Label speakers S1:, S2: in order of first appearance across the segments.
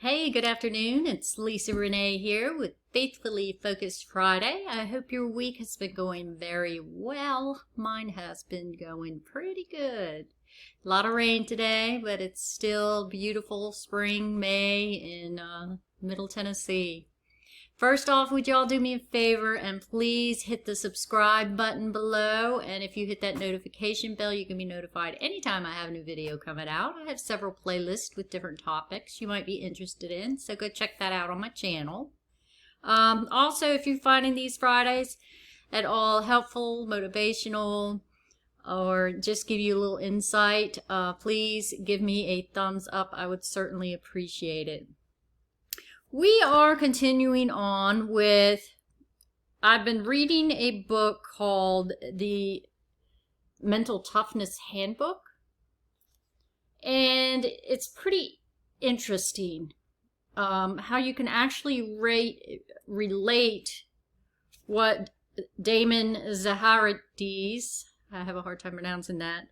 S1: Hey, good afternoon. It's Lisa Renee here with Faithfully Focused Friday. I hope your week has been going very well. Mine has been going pretty good. A lot of rain today, but it's still beautiful spring May in Middle Tennessee. First off, would y'all do me a favor and please hit the subscribe button below, and if you hit that notification bell, you can be notified anytime I have a new video coming out. I have several playlists with different topics you might be interested in, so go check that out on my channel. Also, if you're finding these Fridays at all helpful, motivational, or just give you a little insight, please give me a thumbs up. I would certainly appreciate it. We are continuing on with, I've been reading a book called the Mental Toughness Handbook, and it's pretty interesting how you can actually relate what Damon Zaharides, I have a hard time pronouncing that,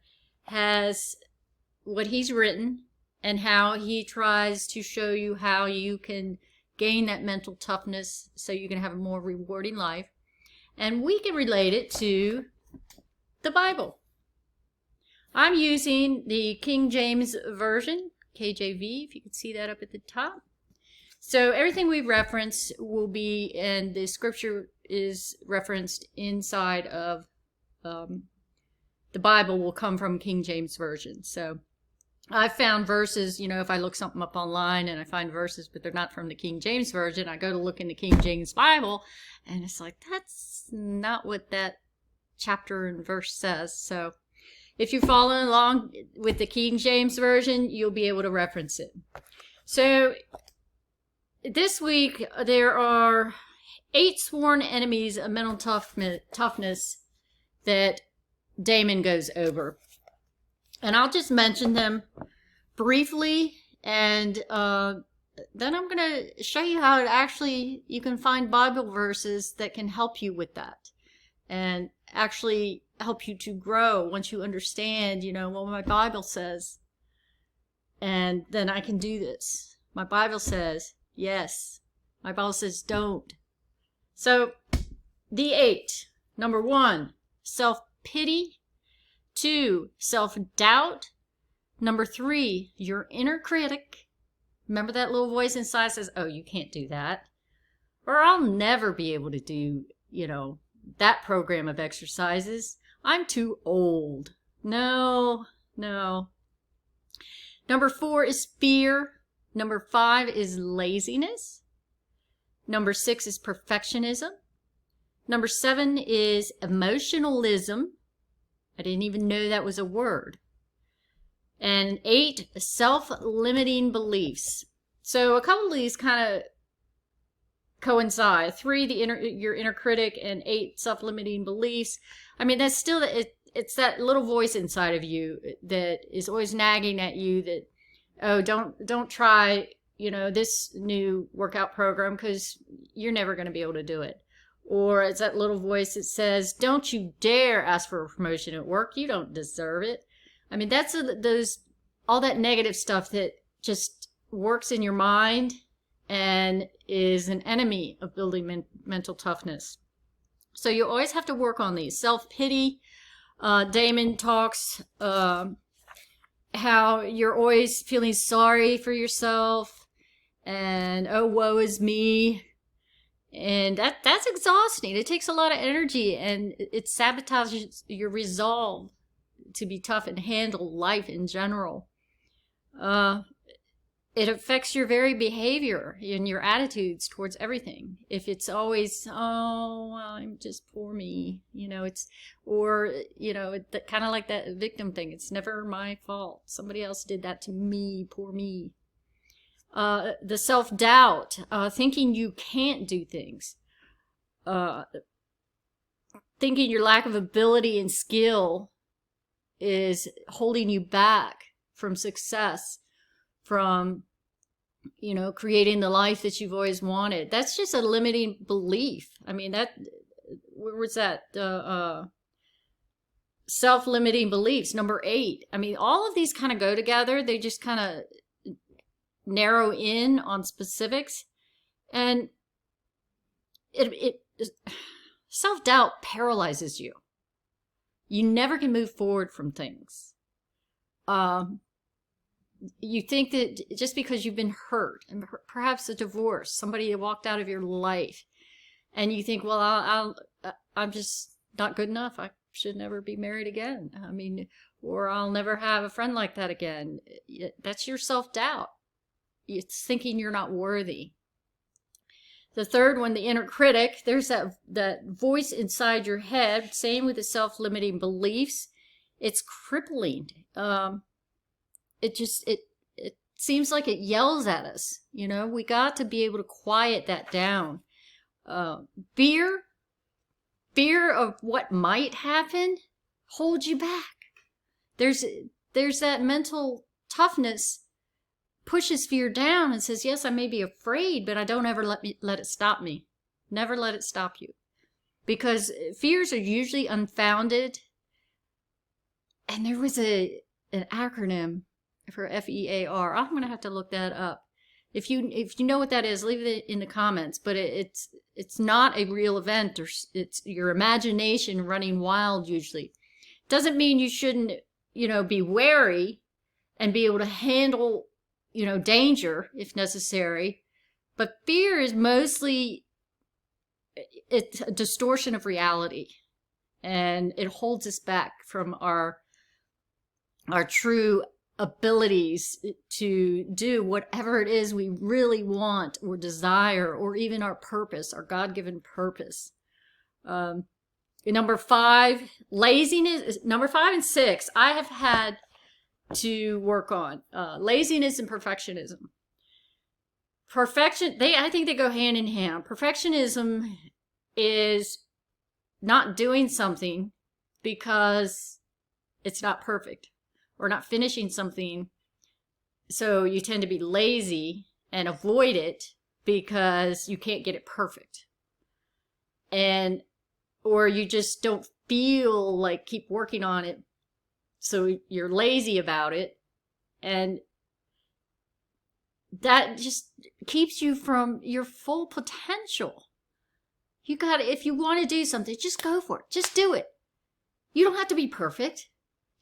S1: what he's written, and how he tries to show you how you can gain that mental toughness so you can have a more rewarding life. And we can relate it to the Bible. I'm using the King James Version, KJV, if you can see that up at the top. So everything we reference will be, and the scripture is referenced inside of the Bible will come from King James Version. So I've found verses, if I look something up online and I find verses, but they're not from the King James Version, I go to look in the King James Bible, and it's like, that's not what that chapter and verse says. So if you're following along with the King James Version, you'll be able to reference it. So this week, there are 8 sworn enemies of mental toughness that Damon goes over. And I'll just mention them briefly, and then I'm going to show you how you can find Bible verses that can help you with that and actually help you to grow once you understand, what my Bible says. And then I can do this. My Bible says yes. My Bible says don't. So the 8. Number 1, self-pity. 2, self-doubt. Number 3, your inner critic. Remember that little voice inside says, oh, you can't do that. Or I'll never be able to do, that program of exercises. I'm too old. No. Number 4 is fear. Number 5 is laziness. Number 6 is perfectionism. Number 7 is emotionalism. I didn't even know that was a word. And 8, self-limiting beliefs. So a couple of these kind of coincide. 3, your inner critic, and 8, self-limiting beliefs. I mean, that's still, it's that little voice inside of you that is always nagging at you that, oh, don't try, this new workout program because you're never going to be able to do it. Or it's that little voice that says, don't you dare ask for a promotion at work. You don't deserve it. I mean, that's all that negative stuff that just works in your mind and is an enemy of building mental toughness. So you always have to work on these. Self-pity. Damon talks how you're always feeling sorry for yourself and, oh, woe is me. And that's exhausting. It takes a lot of energy, and it sabotages your resolve to be tough and handle life in general. It affects your very behavior and your attitudes towards everything. If it's always, oh, well, I'm just poor me, kind of like that victim thing. It's never my fault. Somebody else did that to me, poor me. The self-doubt, thinking you can't do things, thinking your lack of ability and skill is holding you back from success, from, creating the life that you've always wanted. That's just a limiting belief. I mean, where was that? Self-limiting beliefs. Number 8. I mean, all of these kind of go together. They just kind of narrow in on specifics. And self-doubt paralyzes you. You never can move forward from things. You think that just because you've been hurt, and perhaps a divorce, somebody walked out of your life, and you think, well, I'm just not good enough. I should never be married again. I mean, or I'll never have a friend like that again. That's your self-doubt. It's thinking you're not worthy. The third one, the inner critic, there's that voice inside your head. Same with the self-limiting beliefs. It's crippling. It seems like it yells at us. You know, we got to be able to quiet that down. Fear of what might happen holds you back. There's that mental toughness pushes fear down and says, yes, I may be afraid, but I don't ever let it stop me. Never let it stop you. Because fears are usually unfounded. And there was an acronym for FEAR. I'm going to have to look that up. If you know what that is, leave it in the comments. But it's not a real event, or it's your imagination running wild usually. Doesn't mean you shouldn't, be wary and be able to handle, danger if necessary. But fear is mostly, it's a distortion of reality. And it holds us back from our true abilities to do whatever it is we really want or desire, or even our purpose, our God-given purpose. Number 5, laziness. Number 5 and 6, I have had to work on laziness and perfectionism. I think they go hand in hand. Perfectionism is not doing something because it's not perfect, or not finishing something. So you tend to be lazy and avoid it because you can't get it perfect. Or you just don't feel like keep working on it. So you're lazy about it. And that just keeps you from your full potential. If you want to do something, just go for it. Just do it. You don't have to be perfect.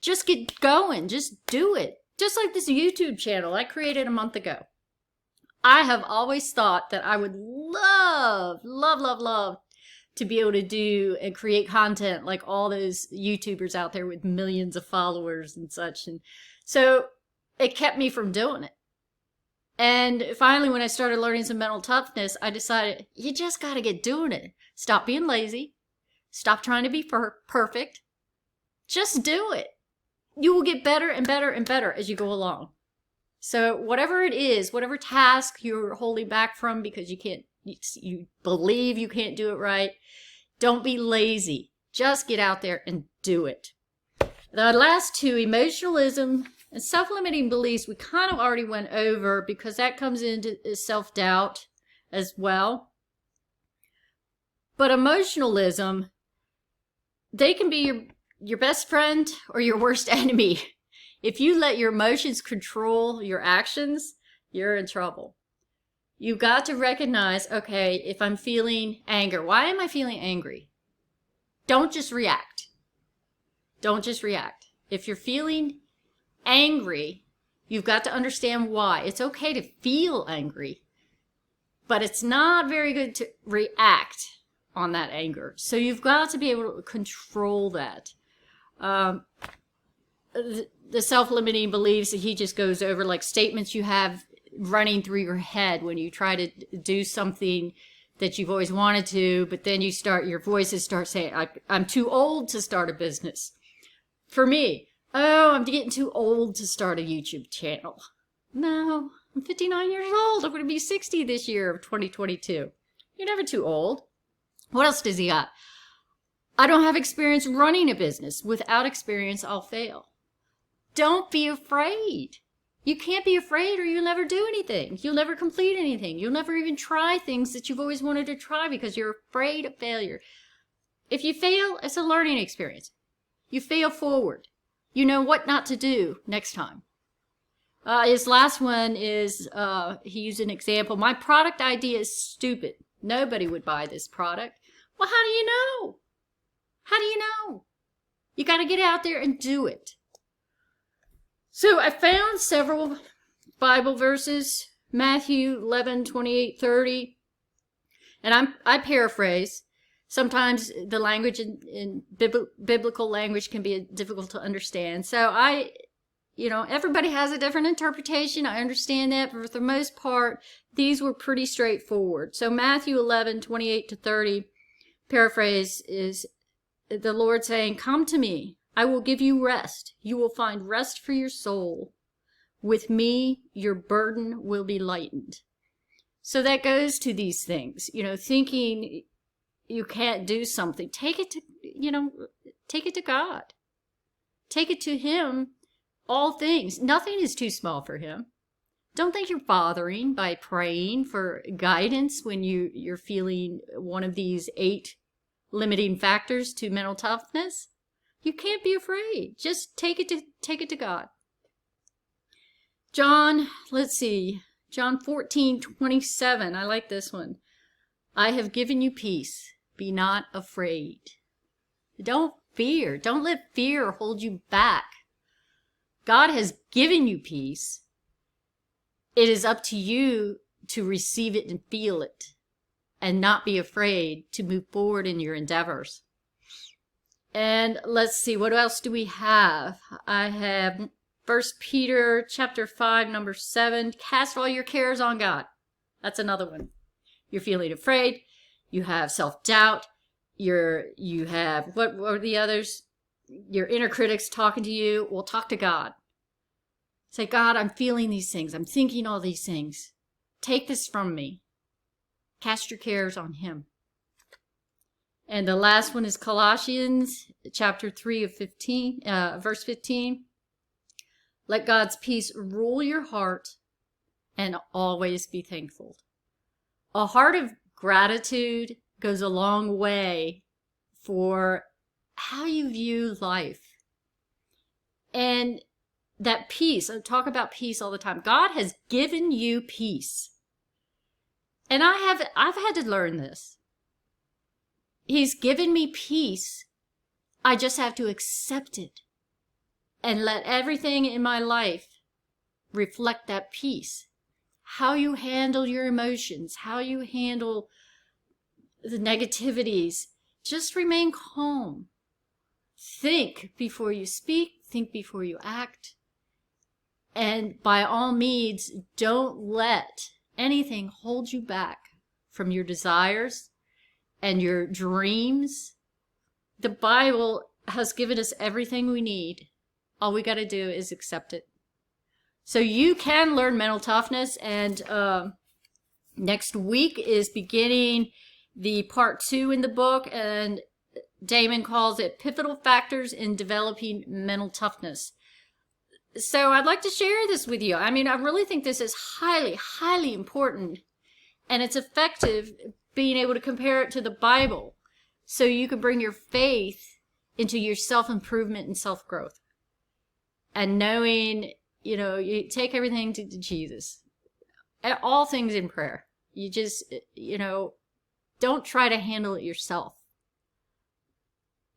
S1: Just get going. Just do it. Just like this YouTube channel I created a month ago. I have always thought that I would love to be able to do and create content like all those YouTubers out there with millions of followers and such. And so it kept me from doing it. And finally, when I started learning some mental toughness, I decided you just got to get doing it. Stop being lazy. Stop trying to be perfect. Just do it. You will get better and better and better as you go along. So whatever it is, whatever task you're holding back from because you believe you can't do it right, don't be lazy. Just get out there and do it. The last two, emotionalism and self-limiting beliefs, we kind of already went over because that comes into self-doubt as well. But emotionalism, they can be your best friend or your worst enemy. If you let your emotions control your actions, you're in trouble. You got to recognize, okay, if I'm feeling anger, why am I feeling angry? Don't just react. Don't just react. If you're feeling angry, you've got to understand why. It's okay to feel angry, but it's not very good to react on that anger. So you've got to be able to control that. The self-limiting beliefs that he just goes over, like statements you have running through your head when you try to do something that you've always wanted to, but then your voices start saying, I'm too old to start a business. For me, I'm getting too old to start a YouTube channel. No, I'm 59 years old. I'm going to be 60 this year of 2022. You're never too old. What else does he got? I don't have experience running a business. Without experience, I'll fail. Don't be afraid. You can't be afraid or you'll never do anything. You'll never complete anything. You'll never even try things that you've always wanted to try because you're afraid of failure. If you fail, it's a learning experience. You fail forward. You know what not to do next time. His last one is, he used an example. My product idea is stupid. Nobody would buy this product. Well, how do you know? How do you know? You got to get out there and do it. So I found several Bible verses, Matthew 11:28-30, and I paraphrase. Sometimes the language in biblical language can be difficult to understand. So everybody has a different interpretation. I understand that, but for the most part, these were pretty straightforward. So Matthew 11:28-30, paraphrase, is the Lord saying, "Come to me, I will give you rest. You will find rest for your soul. With me, your burden will be lightened." So that goes to these things, thinking you can't do something. Take it to God. Take it to Him. All things. Nothing is too small for Him. Don't think you're bothering by praying for guidance when you're feeling one of these 8 limiting factors to mental toughness. You can't be afraid. Just take it to God. John 14:27. I like this one. I have given you peace. Be not afraid. Don't fear. Don't let fear hold you back. God has given you peace. It is up to you to receive it and feel it and not be afraid to move forward in your endeavors. And let's see, what else do we have? I have 1 Peter chapter 5, number 7. Cast all your cares on God. That's another one. You're feeling afraid. You have self-doubt. You have, what were the others? Your inner critic's talking to you. Well, talk to God. Say, God, I'm feeling these things. I'm thinking all these things. Take this from me. Cast your cares on Him. And the last one is Colossians chapter 3 verse 15. Let God's peace rule your heart and always be thankful. A heart of gratitude goes a long way for how you view life. And that peace, I talk about peace all the time. God has given you peace. And I've had to learn this. He's given me peace. I just have to accept it and let everything in my life reflect that peace. How you handle your emotions, how you handle the negativities, just remain calm. Think before you speak, think before you act. And by all means, don't let anything hold you back from your desires and your dreams. The Bible has given us everything we need. All we got to do is accept it. So you can learn mental toughness, and next week is beginning the part 2 in the book, and Damon calls it Pivotal Factors in Developing Mental Toughness. So I'd like to share this with you. I mean, I really think this is highly, highly important, and it's effective being able to compare it to the Bible so you can bring your faith into your self-improvement and self-growth. And knowing, you take everything to Jesus. And all things in prayer. You just, don't try to handle it yourself.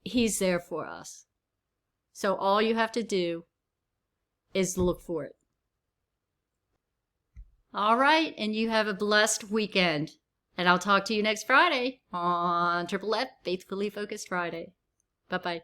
S1: He's there for us. So all you have to do is look for it. All right, and you have a blessed weekend. And I'll talk to you next Friday on FFF, Faithfully Focused Friday. Bye-bye.